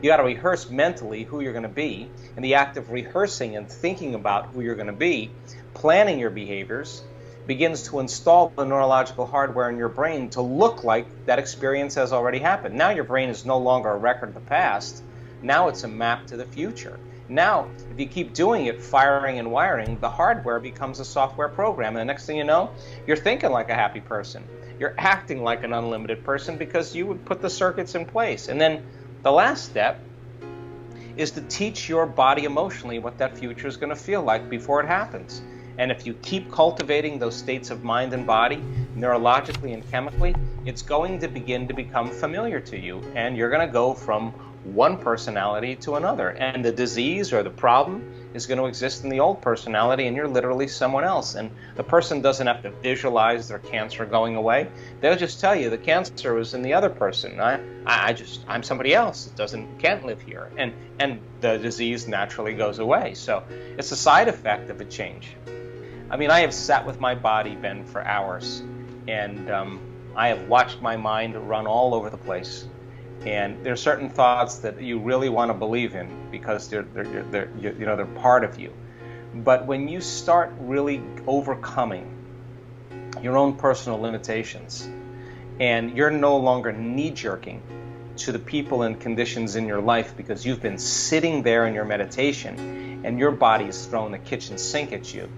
You got to rehearse mentally who you're going to be. And the act of rehearsing and thinking about who you're going to be, planning your behaviors, begins to install the neurological hardware in your brain to look like that experience has already happened. Now your brain is no longer a record of the past. Now it's a map to the future. Now, if you keep doing it, firing and wiring, the hardware becomes a software program. And the next thing you know, you're thinking like a happy person. You're acting like an unlimited person because you would put the circuits in place. And then the last step is to teach your body emotionally what that future is going to feel like before it happens. And if you keep cultivating those states of mind and body, neurologically and chemically, it's going to begin to become familiar to you. And you're going to go from one personality to another. And the disease or the problem is going to exist in the old personality, and you're literally someone else. And the person doesn't have to visualize their cancer going away. They'll just tell you the cancer was in the other person. I'm somebody else. It can't live here. And the disease naturally goes away. So it's a side effect of a change. I mean, I have sat with my body, Ben, for hours, and I have watched my mind run all over the place. And there are certain thoughts that you really want to believe in because they're part of you. But when you start really overcoming your own personal limitations, and you're no longer knee-jerking to the people and conditions in your life because you've been sitting there in your meditation, and your body is throwing the kitchen sink at you,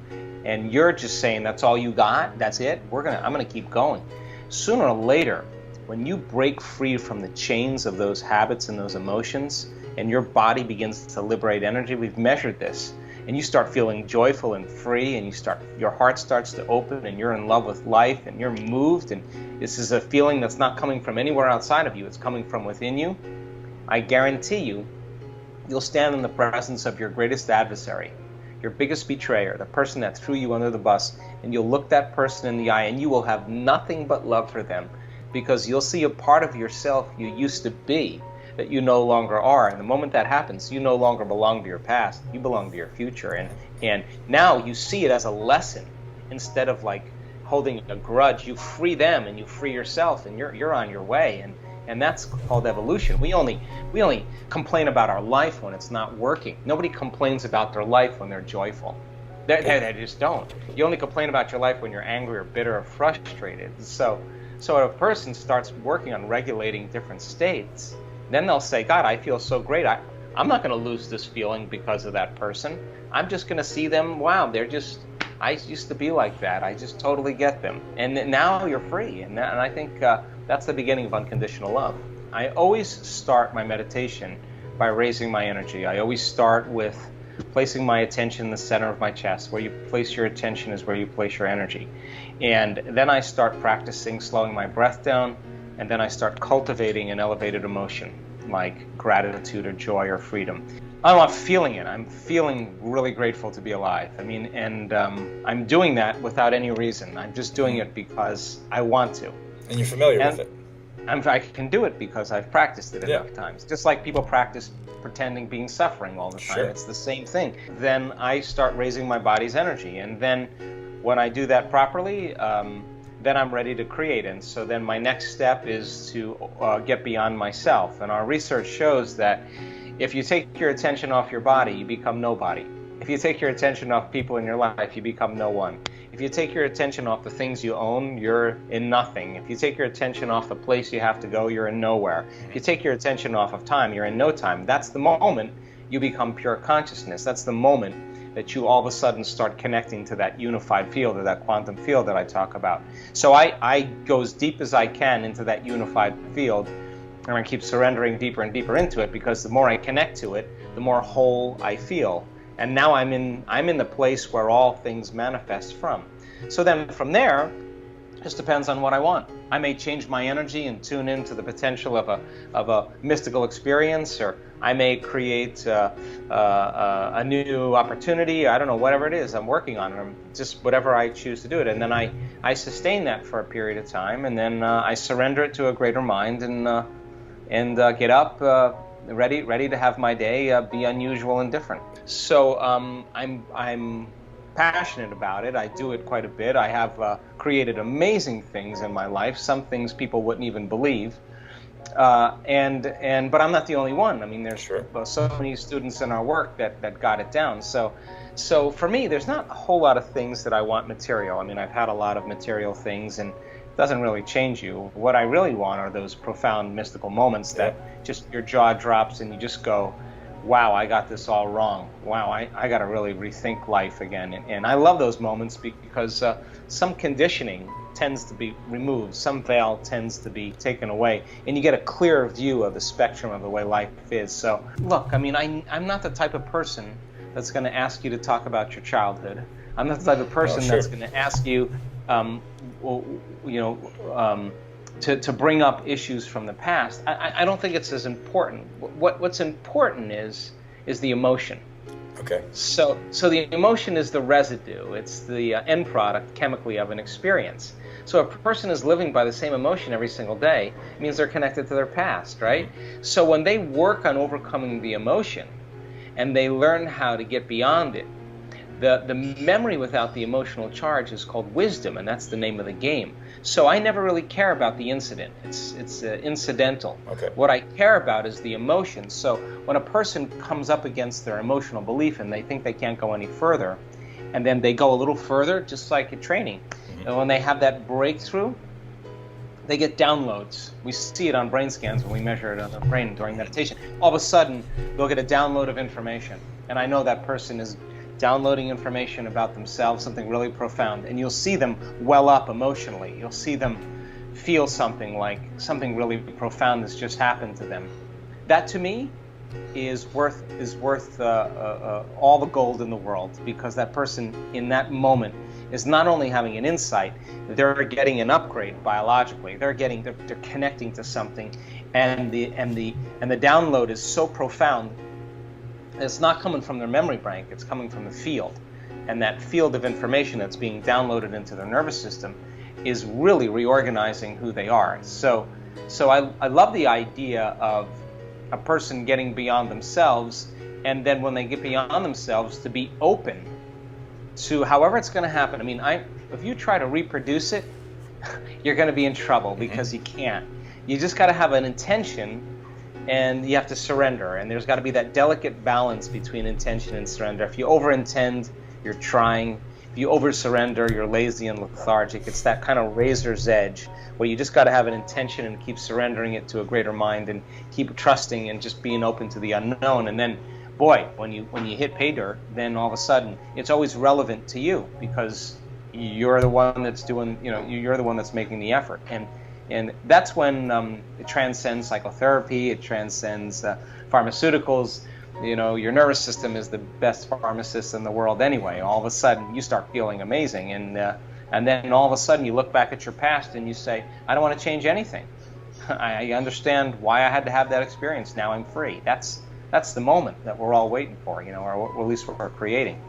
and you're just saying, that's all you got, that's it, I'm gonna keep going. Sooner or later, when you break free from the chains of those habits and those emotions, and your body begins to liberate energy, we've measured this, and you start feeling joyful and free, and your heart starts to open, and you're in love with life, and you're moved, and this is a feeling that's not coming from anywhere outside of you, it's coming from within you. I guarantee you'll stand in the presence of your greatest adversary, your biggest betrayer, the person that threw you under the bus, and you'll look that person in the eye, and you will have nothing but love for them, because you'll see a part of yourself you used to be that you no longer are. And the moment that happens, you no longer belong to your past, you belong to your future. And now you see it as a lesson instead of like holding a grudge. You free them and you free yourself, and you're on your way. And that's called evolution. We only complain about our life when it's not working. Nobody complains about their life when they're joyful. They just don't. You only complain about your life when you're angry or bitter or frustrated. So if a person starts working on regulating different states, then they'll say, God, I feel so great. I'm not going to lose this feeling because of that person. I'm just going to see them, wow, I used to be like that. I just totally get them. And now you're free. And I think that's the beginning of unconditional love. I always start my meditation by raising my energy. I always start with placing my attention in the center of my chest. Where you place your attention is where you place your energy. And then I start practicing slowing my breath down, and then I start cultivating an elevated emotion like gratitude or joy or freedom. I'm feeling it. I'm feeling really grateful to be alive. I mean, and I'm doing that without any reason. I'm just doing it because I want to. And you're familiar with it. I can do it because I've practiced it enough times. Just like people practice pretending being suffering all the time. Sure. It's the same thing. Then I start raising my body's energy, and then when I do that properly, then I'm ready to create. And so then my next step is to get beyond myself. And our research shows that if you take your attention off your body, you become nobody. If you take your attention off people in your life, you become no one. If you take your attention off the things you own, you're in nothing. If you take your attention off the place you have to go, you're in nowhere. If you take your attention off of time, you're in no time. That's the moment you become pure consciousness. That's the moment that you all of a sudden start connecting to that unified field or that quantum field that I talk about. So I go as deep as I can into that unified field, and I keep surrendering deeper and deeper into it, because the more I connect to it, the more whole I feel. And now I'm in the place where all things manifest from. So then from there, it just depends on what I want. I may change my energy and tune into the potential of a mystical experience, or I may create a new opportunity. I don't know, whatever it is I'm working on, or just whatever I choose to do it. And then I sustain that for a period of time, and then I surrender it to a greater mind, and get up ready to have my day be unusual and different. So I'm passionate about it. I do it quite a bit. I have created amazing things in my life, some things people wouldn't even believe. But I'm not the only one. I mean, there's Sure. so many students in our work that got it down. So for me, there's not a whole lot of things that I want material. I mean, I've had a lot of material things, and it doesn't really change you. What I really want are those profound mystical moments that just your jaw drops and you just go, wow, I got this all wrong. Wow, I got to really rethink life again. And I love those moments because some conditioning tends to be removed, some veil tends to be taken away, and you get a clearer view of the spectrum of the way life is. So look, I mean, I'm not the type of person that's going to ask you to talk about your childhood. I'm not the type of person that's going to ask you, to bring up issues from the past. I don't think it's as important. What's important is the emotion. Okay. So the emotion is the residue. It's the end product chemically of an experience. So if a person is living by the same emotion every single day, it means they're connected to their past, right? Mm-hmm. So when they work on overcoming the emotion and they learn how to get beyond it, the memory without the emotional charge is called wisdom, and that's the name of the game. So I never really care about the incident. It's incidental. Okay. What I care about is the emotion. So when a person comes up against their emotional belief and they think they can't go any further, and then they go a little further, just like in training, and when they have that breakthrough, they get downloads. We see it on brain scans when we measure it on the brain during meditation. All of a sudden, they'll get a download of information. And I know that person is downloading information about themselves, something really profound. And you'll see them well up emotionally. You'll see them feel something like something really profound has just happened to them. That, to me, is worth all the gold in the world, because that person in that moment is not only having an insight, they're getting an upgrade biologically. They're connecting to something, and the download is so profound. It's not coming from their memory bank, it's coming from the field. And that field of information that's being downloaded into their nervous system is really reorganizing who they are. So I love the idea of a person getting beyond themselves, and then when they get beyond themselves, to be open to however it's going to happen. I mean, if you try to reproduce it, you're going to be in trouble, because you can't. You just got to have an intention, and you have to surrender. And there's got to be that delicate balance between intention and surrender. If you over-intend, you're trying. If you over-surrender, you're lazy and lethargic. It's that kind of razor's edge where you just got to have an intention and keep surrendering it to a greater mind, and keep trusting and just being open to the unknown. And then, boy, when you hit pay dirt, then all of a sudden it's always relevant to you, because you're the one that's doing, you're the one that's making the effort. And that's when it transcends psychotherapy, it transcends pharmaceuticals. Your nervous system is the best pharmacist in the world anyway. All of a sudden you start feeling amazing, and then all of a sudden you look back at your past and you say, I don't want to change anything. I understand why I had to have that experience. Now I'm free. That's the moment that we're all waiting for, or at least we're creating.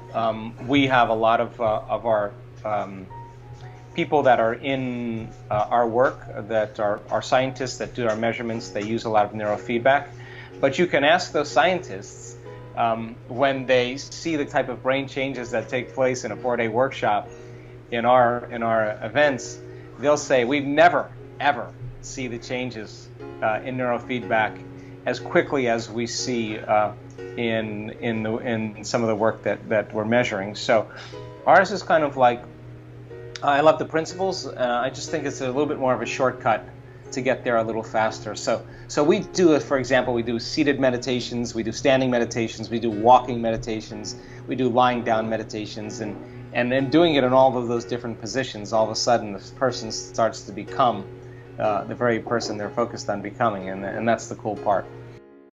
We have a lot of our people that are in our work that are scientists that do our measurements. They use a lot of neurofeedback. But you can ask those scientists when they see the type of brain changes that take place in a 4-day workshop in our events. They'll say, we've never, ever see the changes in neurofeedback as quickly as we see in some of the work that we're measuring. So ours is kind of like, I love the principles. I just think it's a little bit more of a shortcut to get there a little faster. So we do, for example, we do seated meditations, we do standing meditations, we do walking meditations, we do lying down meditations, and then doing it in all of those different positions, all of a sudden the person starts to become the very person they're focused on becoming, and that's the cool part.